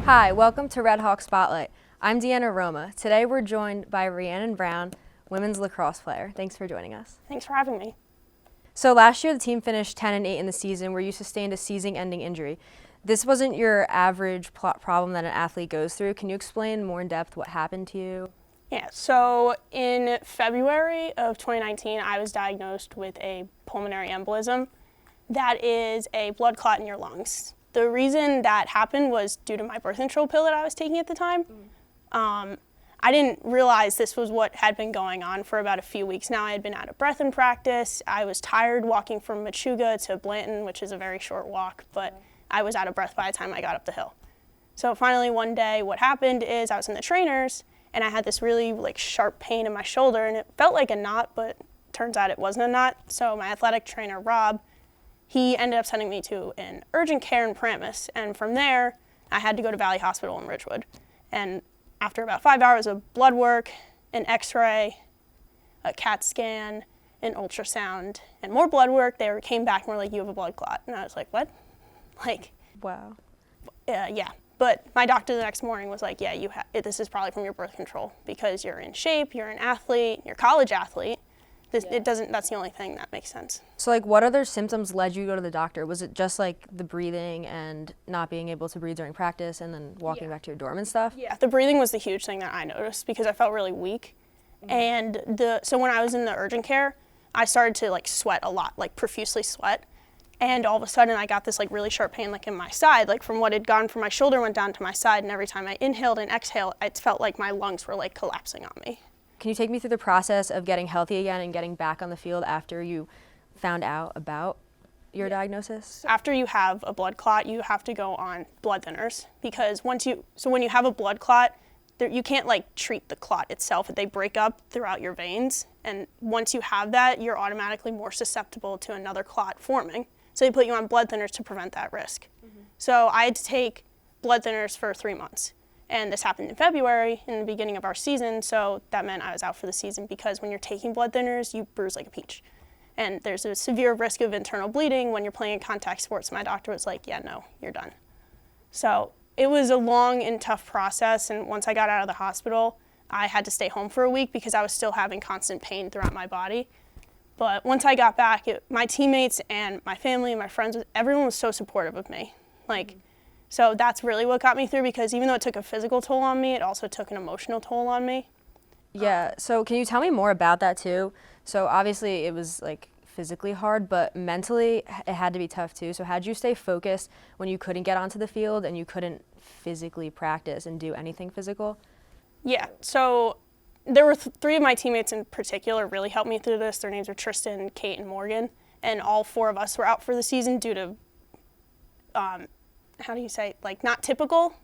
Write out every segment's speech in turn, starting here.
Hi, welcome to Red Hawk Spotlight. I'm Deanna Roma. Today we're joined by Rhiannon Brown, women's lacrosse player. Thanks for joining us. Thanks for having me. So last year the team finished 10-8 in the season where you sustained a season-ending injury. This wasn't your average problem that an athlete goes through. Can you explain more in depth what happened to you? Yeah, so in February of 2019, I was diagnosed with a pulmonary embolism. That is a blood clot in your lungs. The reason that happened was due to my birth control pill that I was taking at the time. I didn't realize this was what had been going on for about a few weeks now. I had been out of breath in practice. I was tired walking from Machuga to Blanton, which is a very short walk, but I was out of breath by the time I got up the hill. So finally one day what happened is I was in the trainers and I had this really sharp pain in my shoulder, and it felt like a knot, but turns out it wasn't a knot. So my athletic trainer, Rob, he ended up sending me to an urgent care in Paramus, and from there, I had to go to Valley Hospital in Ridgewood. And after about 5 hours of blood work, an x-ray, a CAT scan, an ultrasound, and more blood work, they came back and were like, you have a blood clot. And I was like, what? Wow. Yeah. But my doctor the next morning was like, yeah, this is probably from your birth control because you're in shape, you're an athlete, you're a college athlete. That's the only thing that makes sense. So what other symptoms led you to go to the doctor? Was it just the breathing and not being able to breathe during practice and then walking back to your dorm and stuff? Yeah, the breathing was the huge thing that I noticed because I felt really weak. And so when I was in the urgent care, I started to sweat a lot, profusely sweat. And all of a sudden I got this really sharp pain in my side, from what had gone from my shoulder went down to my side, and every time I inhaled and exhaled, it felt like my lungs were collapsing on me. Can you take me through the process of getting healthy again and getting back on the field after you found out about your diagnosis? After you have a blood clot, you have to go on blood thinners because when you have a blood clot, you can't treat the clot itself. They break up throughout your veins, and once you have that, you're automatically more susceptible to another clot forming. So they put you on blood thinners to prevent that risk. So I had to take blood thinners for 3 months. And this happened in February, in the beginning of our season, so that meant I was out for the season because when you're taking blood thinners, you bruise like a peach. And there's a severe risk of internal bleeding when you're playing in contact sports. My doctor was like, yeah, no, you're done. So it was a long and tough process, and once I got out of the hospital, I had to stay home for a week because I was still having constant pain throughout my body. But once I got back, my teammates and my family and my friends, everyone was so supportive of me. So that's really what got me through because even though it took a physical toll on me, it also took an emotional toll on me. Yeah, so can you tell me more about that too? So obviously it was physically hard, but mentally it had to be tough too. So how'd you stay focused when you couldn't get onto the field and you couldn't physically practice and do anything physical? Yeah, so there were 3 of my teammates in particular really helped me through this. Their names were Tristan, Kate, and Morgan, and all 4 of us were out for the season due to not typical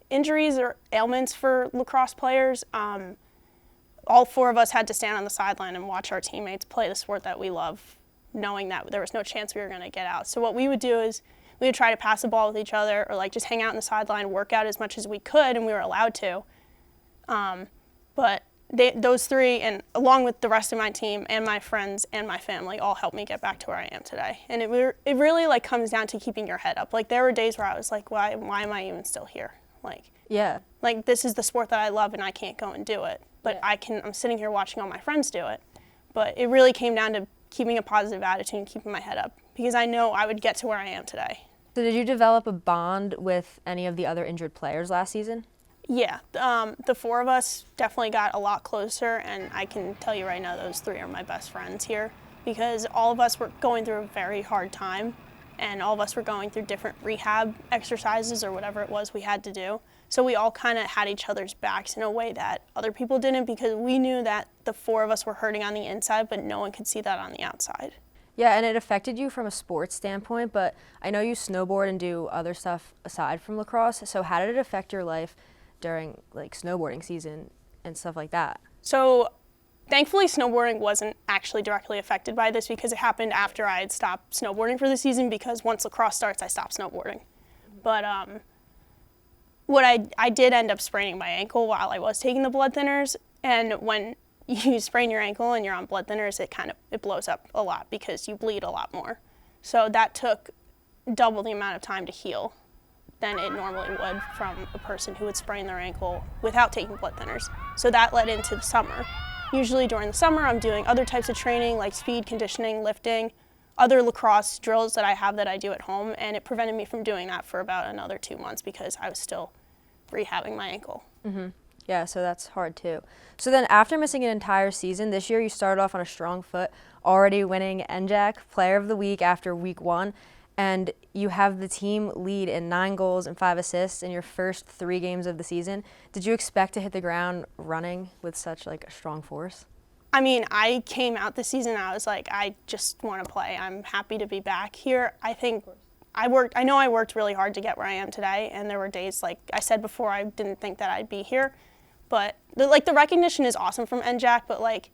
injuries or ailments for lacrosse players. All 4 of us had to stand on the sideline and watch our teammates play the sport that we love, knowing that there was no chance we were going to get out. So what we would do is we would try to pass the ball with each other or just hang out on the sideline, work out as much as we could, and we were allowed to. But those 3, and along with the rest of my team and my friends and my family, all helped me get back to where I am today. And it really comes down to keeping your head up. There were days where I was like, why am I even still here? This is the sport that I love and I can't go and do it. But I'm sitting here watching all my friends do it. But it really came down to keeping a positive attitude and keeping my head up because I know I would get to where I am today. So did you develop a bond with any of the other injured players last season? Yeah, the 4 of us definitely got a lot closer, and I can tell you right now those 3 are my best friends here because all of us were going through a very hard time, and all of us were going through different rehab exercises or whatever it was we had to do. So we all kind of had each other's backs in a way that other people didn't because we knew that the 4 of us were hurting on the inside, but no one could see that on the outside. Yeah, and it affected you from a sports standpoint, but I know you snowboard and do other stuff aside from lacrosse, so how did it affect your life during snowboarding season and stuff like that? So thankfully snowboarding wasn't actually directly affected by this because it happened after I had stopped snowboarding for the season because once lacrosse starts I stopped snowboarding. But what I did end up spraining my ankle while I was taking the blood thinners, and when you sprain your ankle and you're on blood thinners, it blows up a lot because you bleed a lot more. So that took double the amount of time to heal than it normally would from a person who would sprain their ankle without taking blood thinners. So that led into the summer. Usually during the summer, I'm doing other types of training like speed, conditioning, lifting, other lacrosse drills that I have that I do at home, and it prevented me from doing that for about another 2 months because I was still rehabbing my ankle. Mm-hmm. Yeah, so that's hard too. So then after missing an entire season, this year you started off on a strong foot, already winning NJAC Player of the Week after week 1, and you have the team lead in 9 goals and 5 assists in your first 3 games of the season. Did you expect to hit the ground running with such like a strong force? I mean, I came out this season and I was like, I just want to play. I'm happy to be back here. I know I worked really hard to get where I am today, and there were days, like I said before, I didn't think that I'd be here. But the recognition is awesome from NJAC, but like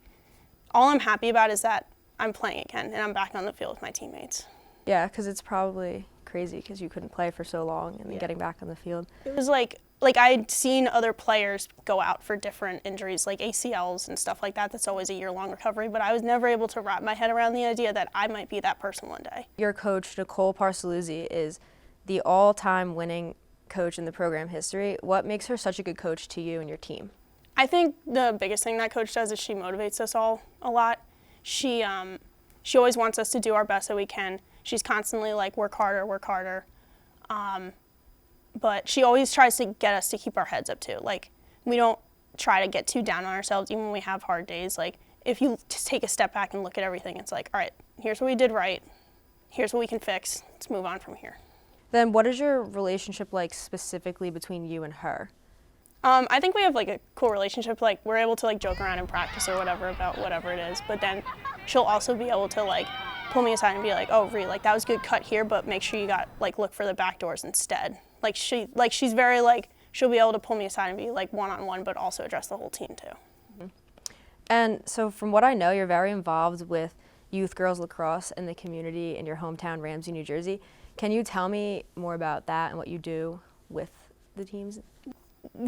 all I'm happy about is that I'm playing again and I'm back on the field with my teammates. Yeah, because it's probably crazy because you couldn't play for so long and then getting back on the field. It was like I'd seen other players go out for different injuries, like ACLs and stuff like that. That's always a year-long recovery, but I was never able to wrap my head around the idea that I might be that person one day. Your coach, Nicole Parsaluzzi, is the all-time winning coach in the program history. What makes her such a good coach to you and your team? I think the biggest thing that coach does is she motivates us all a lot. She always wants us to do our best that we can. She's constantly like, work harder, work harder. But she always tries to get us to keep our heads up too. Like, we don't try to get too down on ourselves even when we have hard days. Like, if you just take a step back and look at everything, it's like, all right, here's what we did right. Here's what we can fix. Let's move on from here. Then what is your relationship like specifically between you and her? I think we have like a cool relationship. Like, we're able to like joke around in practice or whatever about whatever it is. But then she'll also be able to like pull me aside and be like, oh, Rhi, like that was a good cut here, but make sure you look for the back doors instead. She's very like, she'll be able to pull me aside and be like one-on-one, but also address the whole team too. Mm-hmm. And so from what I know, you're very involved with youth girls lacrosse in the community in your hometown, Ramsey, New Jersey. Can you tell me more about that and what you do with the teams?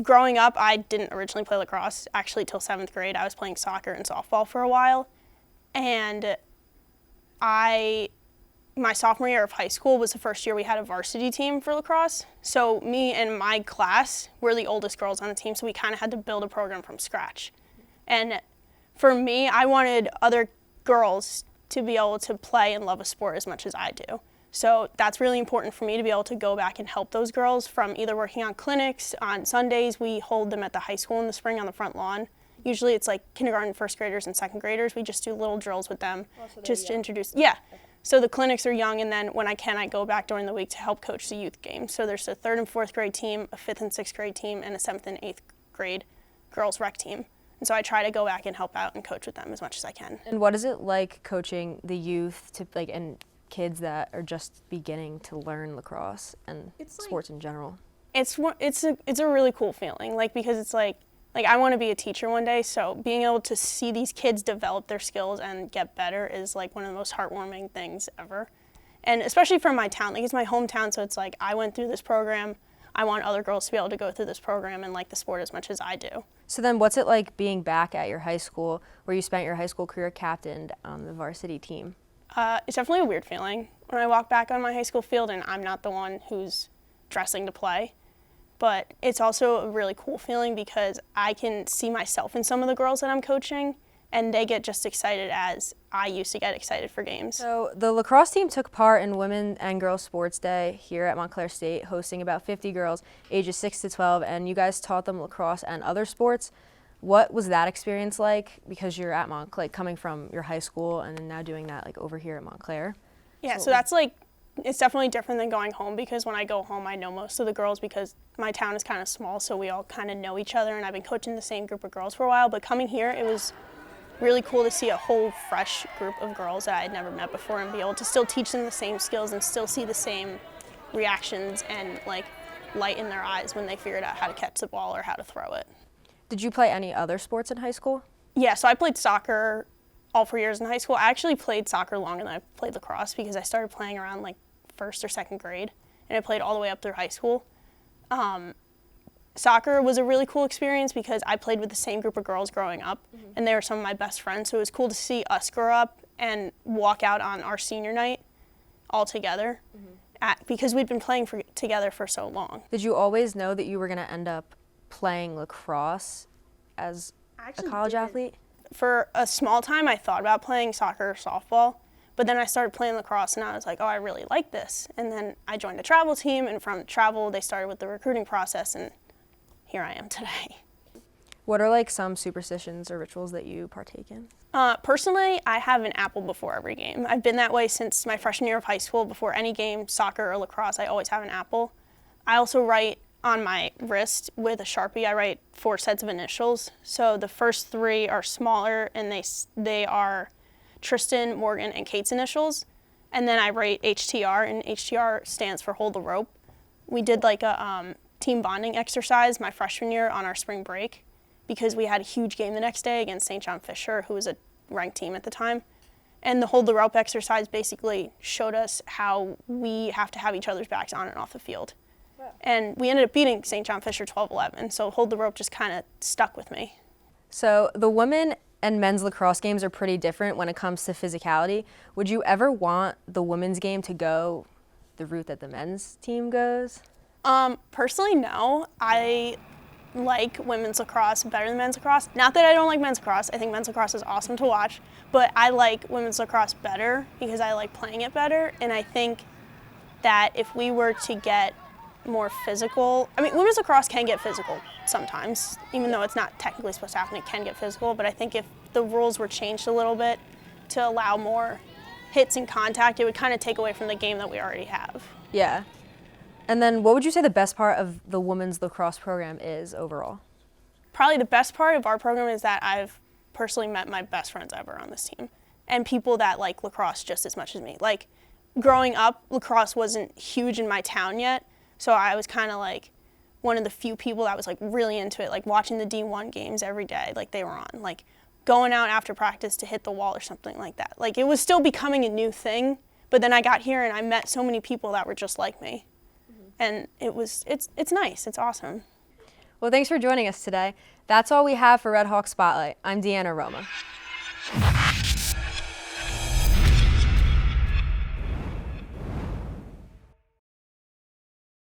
Growing up, I didn't originally play lacrosse, actually till 7th grade. I was playing soccer and softball for a while. And my sophomore year of high school was the first year we had a varsity team for lacrosse. So me and my class were the oldest girls on the team, so we kind of had to build a program from scratch. And for me, I wanted other girls to be able to play and love a sport as much as I do. So that's really important for me to be able to go back and help those girls from either working on clinics. On Sundays, we hold them at the high school in the spring on the front lawn. Usually it's like kindergarten, first graders, and second graders. We just do little drills with them just to introduce. Yeah. Okay. So the clinics are young, and then when I can, I go back during the week to help coach the youth game. So there's a 3rd and 4th grade team, a 5th and 6th grade team, and a 7th and 8th grade girls rec team. And so I try to go back and help out and coach with them as much as I can. And what is it like coaching the youth and kids that are just beginning to learn lacrosse and sports in general? It's a really cool feeling, because it's like I want to be a teacher one day, so being able to see these kids develop their skills and get better is like one of the most heartwarming things ever. And especially from my town, it's my hometown, so it's like I went through this program. I want other girls to be able to go through this program and like the sport as much as I do. So then what's it like being back at your high school where you spent your high school career captained on the varsity team? It's definitely a weird feeling when I walk back on my high school field and I'm not the one who's dressing to play. But it's also a really cool feeling because I can see myself in some of the girls that I'm coaching, and they get just excited as I used to get excited for games. So the lacrosse team took part in Women and Girls Sports Day here at Montclair State, hosting about 50 girls ages 6 to 12, and you guys taught them lacrosse and other sports. What was that experience like? Because you're at Montclair, coming from your high school and then now doing that over here at Montclair. Yeah, so that's it's definitely different than going home, because when I go home, I know most of the girls because my town is kind of small, so we all kind of know each other, and I've been coaching the same group of girls for a while. But coming here, it was really cool to see a whole fresh group of girls that I had never met before and be able to still teach them the same skills and still see the same reactions and light in their eyes when they figured out how to catch the ball or how to throw it. Did you play any other sports in high school? Yeah, so I played soccer all 4 years in high school. I actually played soccer longer than I played lacrosse because I started playing around 1st or 2nd grade, and I played all the way up through high school. Soccer was a really cool experience because I played with the same group of girls growing up, and they were some of my best friends, so it was cool to see us grow up and walk out on our senior night all together because we'd been playing together for so long. Did you always know that you were going to end up playing lacrosse as a college athlete? For a small time, I thought about playing soccer or softball, but then I started playing lacrosse and I was like, oh, I really like this. And then I joined the travel team, and from travel, they started with the recruiting process, and here I am today. What are like some superstitions or rituals that you partake in? Personally, I have an apple before every game. I've been that way since my freshman year of high school. Before any game, soccer or lacrosse, I always have an apple. I also write on my wrist with a Sharpie, I write 4 sets of initials. So the first 3 are smaller, and they are Tristan, Morgan, and Kate's initials. And then I write HTR, and HTR stands for hold the rope. We did like a team bonding exercise my freshman year on our spring break because we had a huge game the next day against St. John Fisher, who was a ranked team at the time. And the hold the rope exercise basically showed us how we have to have each other's backs on and off the field. And we ended up beating St. John Fisher 12-11, so hold the rope just kind of stuck with me. So the women and men's lacrosse games are pretty different when it comes to physicality. Would you ever want the women's game to go the route that the men's team goes? Personally, no. I like women's lacrosse better than men's lacrosse. Not that I don't like men's lacrosse. I think men's lacrosse is awesome to watch, but I like women's lacrosse better because I like playing it better, and I think that if we were to get more physical. I mean, women's lacrosse can get physical sometimes, even though it's not technically supposed to happen, it can get physical, but I think if the rules were changed a little bit to allow more hits and contact, it would kind of take away from the game that we already have. Yeah. And then what would you say the best part of the women's lacrosse program is overall? Probably the best part of our program is that I've personally met my best friends ever on this team, and people that like lacrosse just as much as me. Like, growing up, lacrosse wasn't huge in my town yet, so I was kind of like one of the few people that was like really into it, like watching the D1 games every day, like they were on, like going out after practice to hit the wall or something like that. Like, it was still becoming a new thing, but then I got here and I met so many people that were just like me. And it's nice, it's awesome. Well, thanks for joining us today. That's all we have for Red Hawk Spotlight. I'm Deanna Roma.